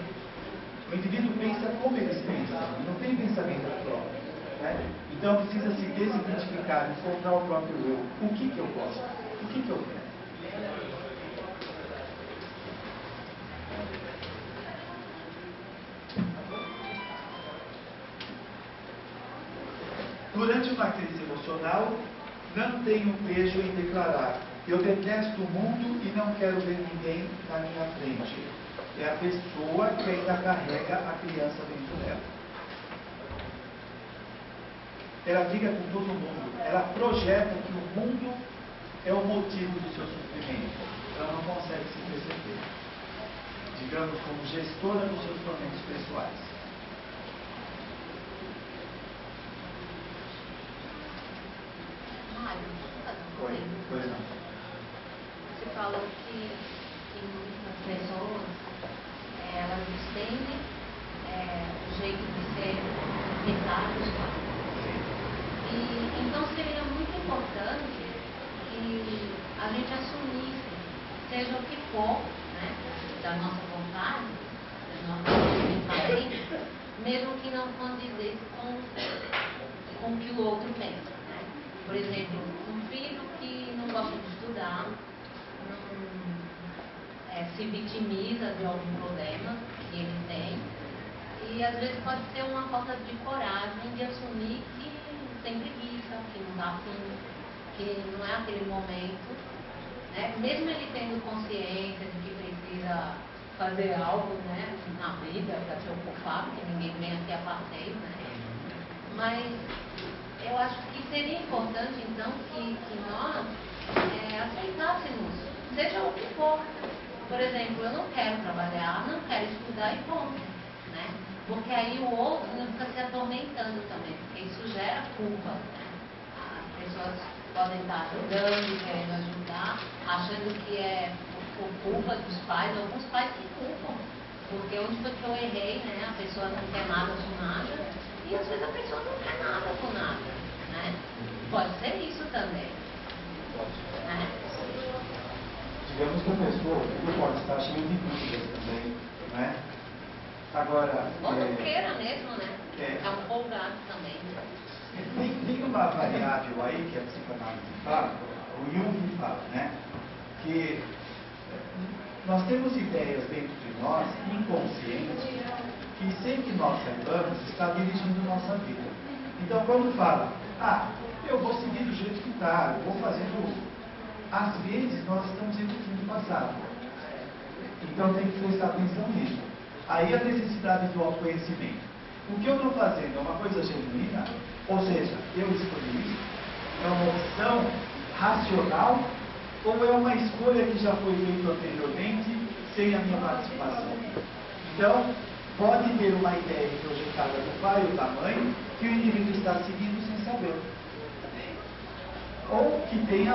O indivíduo pensa como eles pensam, não tem pensamento próprio. Né? Então precisa se desidentificar, encontrar o próprio eu. O que eu gosto? O que eu quero? Durante uma crise emocional, não tenho pejo em declarar: eu detesto o mundo e não quero ver ninguém na minha frente. É a pessoa que ainda carrega a criança dentro dela. Ela briga com todo mundo. Ela projeta que o mundo é o motivo do seu sofrimento. Ela não consegue se perceber. Digamos, como gestora dos seus tormentos pessoais. Pois não. Você falou que muitas pessoas elas estendem o jeito de ser pensar dos pais. E então seria muito importante que a gente assumisse, seja o que for, né, da nossa vontade, do nosso pensamento, mesmo que não condizesse com o que o outro pensa. Por exemplo, um filho que não gosta de estudar, se vitimiza de algum problema que ele tem, e às vezes pode ser uma falta de coragem de assumir que tem preguiça, que não dá fim, que não é aquele momento, né? Mesmo ele tendo consciência de que precisa fazer algo, né, na vida para se ocupar, porque ninguém vem aqui a passeio, né? Mas eu acho que seria importante, então, que nós aceitássemos, seja o que for. Por exemplo, eu não quero trabalhar, não quero estudar e ponto, né? Porque aí o outro não fica se atormentando também, porque isso gera culpa, né? As pessoas podem estar ajudando, querendo ajudar, achando que é por culpa dos pais, alguns pais se culpam, porque onde foi que eu errei, né? A pessoa não quer nada com nada, e às vezes a pessoa não quer nada com nada, né? Pode ser isso também. Pode. Digamos que a pessoa pode estar cheia de dúvidas também, né? Agora... Ou não queira mesmo, né? É um folgado também. Tem uma variável aí que a psicanálise fala, o Jung fala, né? Que nós temos ideias dentro de nós, inconscientes, que sem que nós saibamos, está dirigindo nossa vida. Então, quando fala, eu vou seguir do jeito que está, eu vou fazendo... Às vezes, nós estamos repetindo o passado. Então, tem que prestar atenção nisso. Aí, a necessidade do autoconhecimento. O que eu estou fazendo é uma coisa genuína, ou seja, eu escolhi isso, é uma opção racional, ou é uma escolha que já foi feita anteriormente, sem a minha participação. Então, pode ter uma ideia projetada do pai ou da mãe, que o indivíduo está seguindo sem saber. Ou que tenha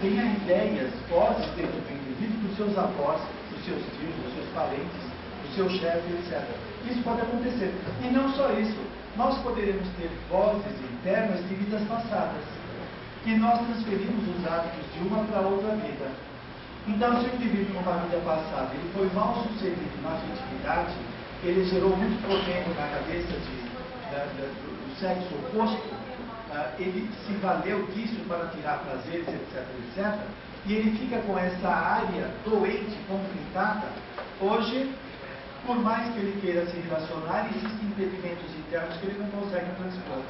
ideias, vozes dentro do indivíduo, dos seus avós, dos seus tios, dos seus parentes, do seu chefe, etc. Isso pode acontecer. E não só isso, nós poderemos ter vozes internas de vidas passadas, que nós transferimos os hábitos de uma para outra vida. Então, se o indivíduo numa vida passada ele foi mal sucedido na afetividade, ele gerou muito problema na cabeça do sexo oposto, ele se valeu disso para tirar prazeres, etc, etc, e ele fica com essa área doente, conflitada. Hoje, por mais que ele queira se relacionar, existem impedimentos internos que ele não consegue transpor.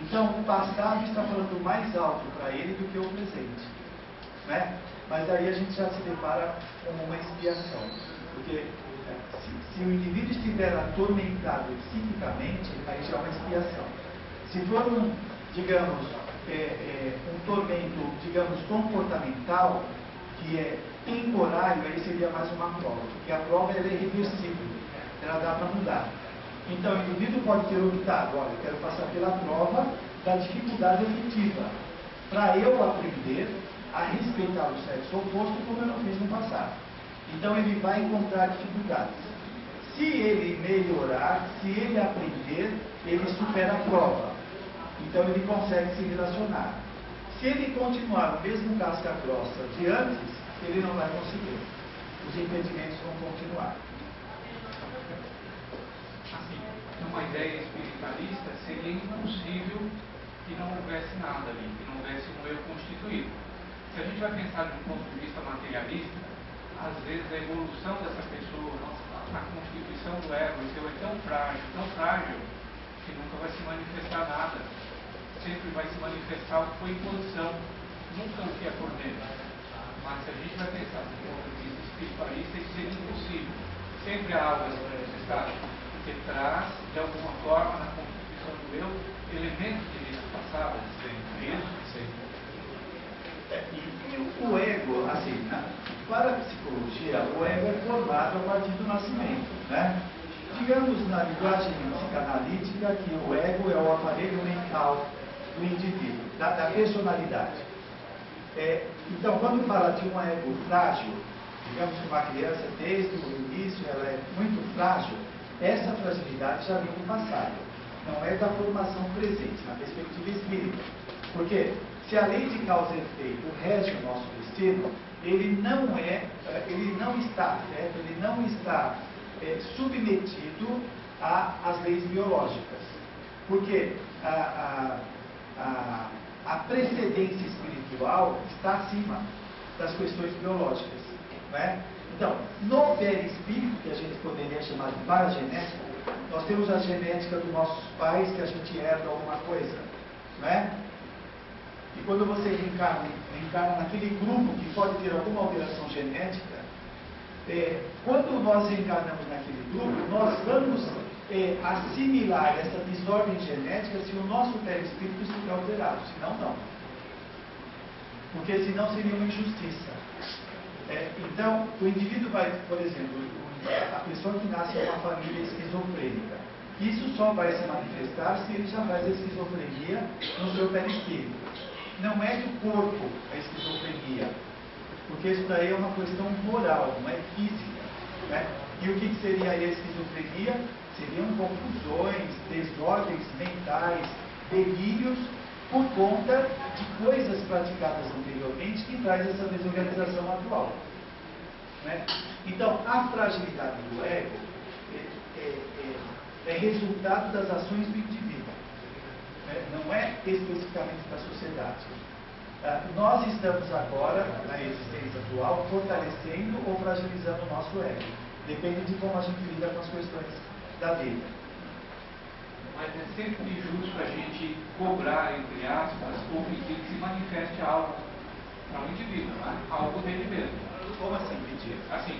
Então, o passado está falando mais alto para ele do que o presente, né? Mas aí a gente já se depara com uma expiação, porque se o indivíduo estiver atormentado psiquicamente, aí já é uma expiação. Se for digamos, um tormento, digamos, comportamental, que é temporário, aí seria mais uma prova, porque a prova ela é irreversível, ela dá para mudar. Então, o indivíduo pode ter optado, olha, eu quero passar pela prova da dificuldade afetiva, para eu aprender a respeitar o sexo oposto como eu não fiz no passado. Então, ele vai encontrar dificuldades. Se ele melhorar, se ele aprender, ele supera a prova. Então, ele consegue se relacionar. Se ele continuar no mesmo casca grossa de antes, ele não vai conseguir. Os impedimentos vão continuar. Assim, numa ideia espiritualista, seria impossível que não houvesse nada ali, que não houvesse um eu constituído. Se a gente vai pensar de um ponto de vista materialista, às vezes a evolução dessa pessoa, a constituição do ego, o seu é tão frágil, que nunca vai se manifestar nada. Sempre vai se manifestar o que foi em posição, nunca o que é por dentro. Mas se a gente vai pensar do ponto de vista espiritualista, isso seria impossível. Sempre há algo a se manifestar, porque traz, de alguma forma, na constituição do eu, elementos de vidas passadas, isso. E o ego, assim, para a psicologia, o ego é formado a partir do nascimento, né? Digamos na linguagem psicanalítica que o ego é o aparelho mental do indivíduo, da personalidade. Então, quando fala de um ego frágil, digamos que uma criança, desde o início, ela é muito frágil, essa fragilidade já vem do passado, não é da formação presente, na perspectiva espírita. Porque se a lei de causa e efeito rege o nosso destino, ele não está submetido às leis biológicas. Porque a precedência espiritual está acima das questões biológicas, né? Então, no perispírito, que a gente poderia chamar de paragenética, nós temos a genética dos nossos pais, que a gente herda alguma coisa, né? E quando você reencarna naquele grupo que pode ter alguma alteração genética, quando nós reencarnamos naquele grupo, nós vamos assimilar essa desordem genética se o nosso perispírito estiver alterado, senão não. Porque senão seria uma injustiça. Então, o indivíduo vai, por exemplo, a pessoa que nasce em uma família esquizofrênica, isso só vai se manifestar se ele já faz a esquizofrenia no seu perispírito. Não é do corpo a esquizofrenia, porque isso daí é uma questão moral, não é física, né? E o que seria a esquizofrenia? Seriam confusões, desordens mentais, delírios praticadas anteriormente que traz essa desorganização atual. Né? Então, a fragilidade do ego é resultado das ações do indivíduo, né? Não é especificamente da sociedade. Nós estamos agora, na existência atual, fortalecendo ou fragilizando o nosso ego. Depende de como a gente lida com as questões da vida. Mas é sempre justo a gente cobrar, entre aspas, ou pedir que se manifeste algo para um indivíduo, né? Algo dele mesmo. Como assim pedir? Assim,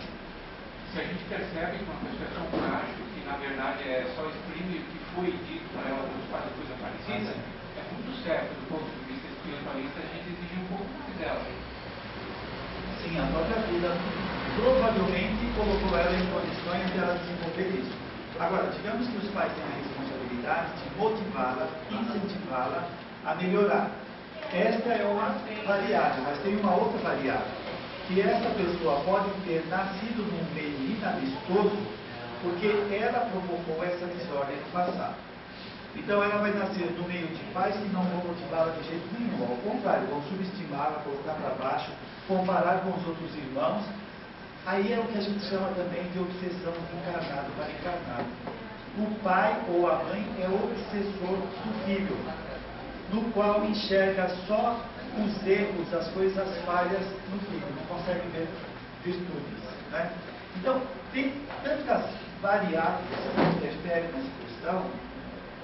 se a gente percebe que uma pessoa é tão frágil, que na verdade só exprime o que foi dito para ela pelos pais, coisa parecida, é muito certo do ponto de vista espiritualista a gente exigir um pouco mais dela. Sim, a própria vida provavelmente colocou ela em condições de ela desenvolver isso. Agora, digamos que os pais têm a responsabilidade de motivá-la, incentivá-la a melhorar. Esta é uma variável, mas tem uma outra variável, que essa pessoa pode ter nascido num meio inamistoso porque ela provocou essa desordem no passado. Então ela vai nascer no meio de pais que não vão motivá-la de jeito nenhum, ao contrário, vão subestimá-la, colocar para baixo, comparar com os outros irmãos. Aí é o que a gente chama também de obsessão de encarnado para encarnado. O pai ou a mãe é obsessor do filho, no qual enxerga só os erros, as coisas falhas no filho, não consegue ver virtudes. Né? Então, tem tantas variáveis que esperem nessa questão,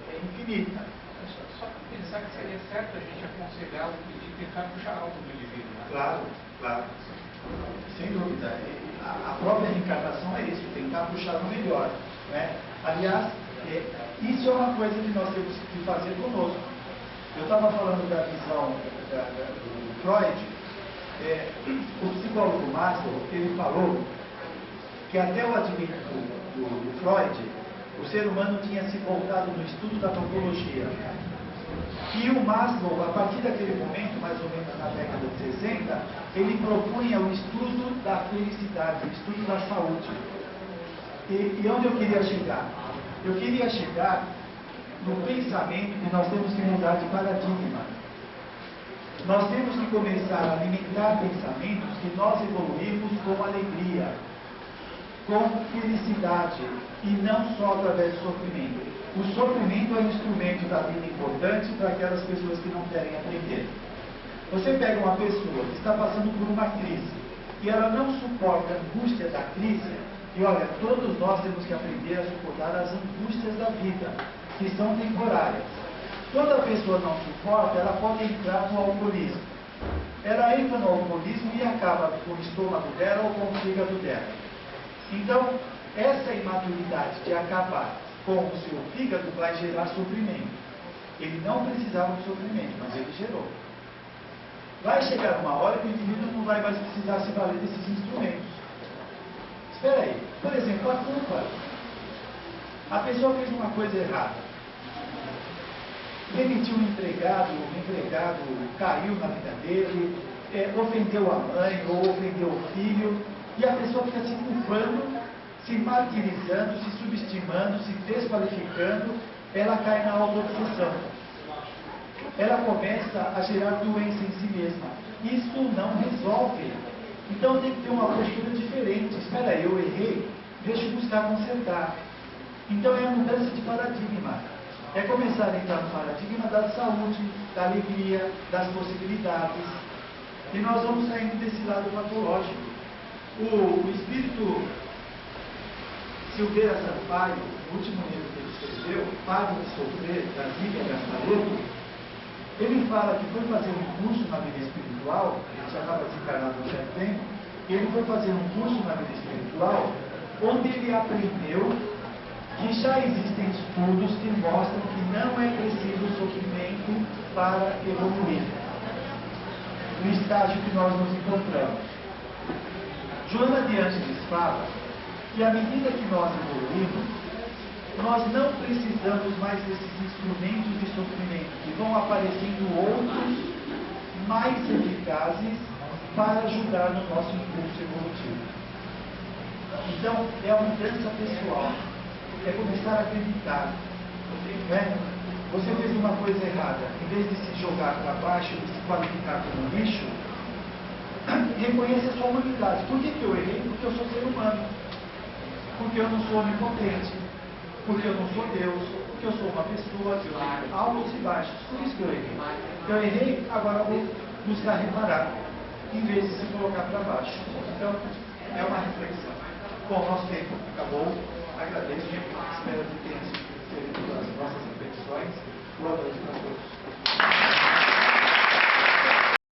é infinita. Só para pensar que seria certo a gente aconselhar o pedir tentar puxar algo do indivíduo, né? Claro, claro. Sem dúvida. A própria reencarnação é isso, tentar puxar o melhor. Né? Aliás, isso é uma coisa que nós temos que fazer conosco. Eu estava falando da visão do Freud. O psicólogo Maslow, ele falou que até o advento do Freud, o ser humano tinha se voltado no estudo da patologia. E o Maslow, a partir daquele momento, mais ou menos na década de 60, ele propunha o estudo da felicidade, o estudo da saúde. E onde eu queria chegar? Eu queria chegar no pensamento que nós temos que mudar de paradigma. Nós temos que começar a alimentar pensamentos que nós evoluímos com alegria, com felicidade, e não só através do sofrimento. O sofrimento é um instrumento da vida importante para aquelas pessoas que não querem aprender. Você pega uma pessoa que está passando por uma crise e ela não suporta a angústia da crise, e olha, todos nós temos que aprender a suportar as angústias da vida, que são temporárias. Quando a pessoa não suporta, ela pode entrar no alcoolismo. Ela entra no alcoolismo e acaba com o estômago dela ou com o fígado dela. Então, essa imaturidade de acabar com o seu fígado vai gerar sofrimento. Ele não precisava de sofrimento, mas ele gerou. Vai chegar uma hora que o indivíduo não vai mais precisar se valer desses instrumentos. Espera aí. Por exemplo, a culpa. A pessoa fez uma coisa errada. Demitiu um empregado, o empregado caiu na vida dele, ofendeu a mãe ou ofendeu o filho, e a pessoa fica se culpando, se martirizando, se subestimando, se desqualificando, ela cai na autoobsessão. Ela começa a gerar doença em si mesma. Isso não resolve. Então tem que ter uma postura diferente. Espera aí, eu errei, deixa eu buscar consertar. Então é a mudança de paradigma. É começar a entrar no paradigma da saúde, da alegria, das possibilidades. E nós vamos saindo desse lado patológico. O espírito Silveira Sampaio, o último livro que ele escreveu, Pare de Sofrer, da Zília Gasparetto, ele fala que foi fazer um curso na vida espiritual, ele já estava desencarnado há um certo tempo, e ele foi fazer um curso na vida espiritual, onde ele aprendeu que já existem estudos que mostram que não é preciso sofrimento para evoluir no estágio que nós nos encontramos. Joana de Ângeles fala que à medida que nós evoluímos, nós não precisamos mais desses instrumentos de sofrimento, que vão aparecendo outros mais eficazes para ajudar no nosso impulso evolutivo. Então, é a mudança pessoal, é começar a acreditar. Né? você fez uma coisa errada, em vez de se jogar para baixo e se qualificar como lixo, reconheça a sua humanidade. Por que eu errei? Porque eu sou ser humano. Porque eu não sou onipotente. Porque eu não sou Deus. Porque eu sou uma pessoa que tem altos e baixos. Por isso que eu errei. Eu errei, agora vou buscar reparar, em vez de se colocar para baixo. Então, é uma reflexão. Bom, nosso tempo acabou. Agradeço. Espero que tenha sido as nossas reflexões. Boa noite.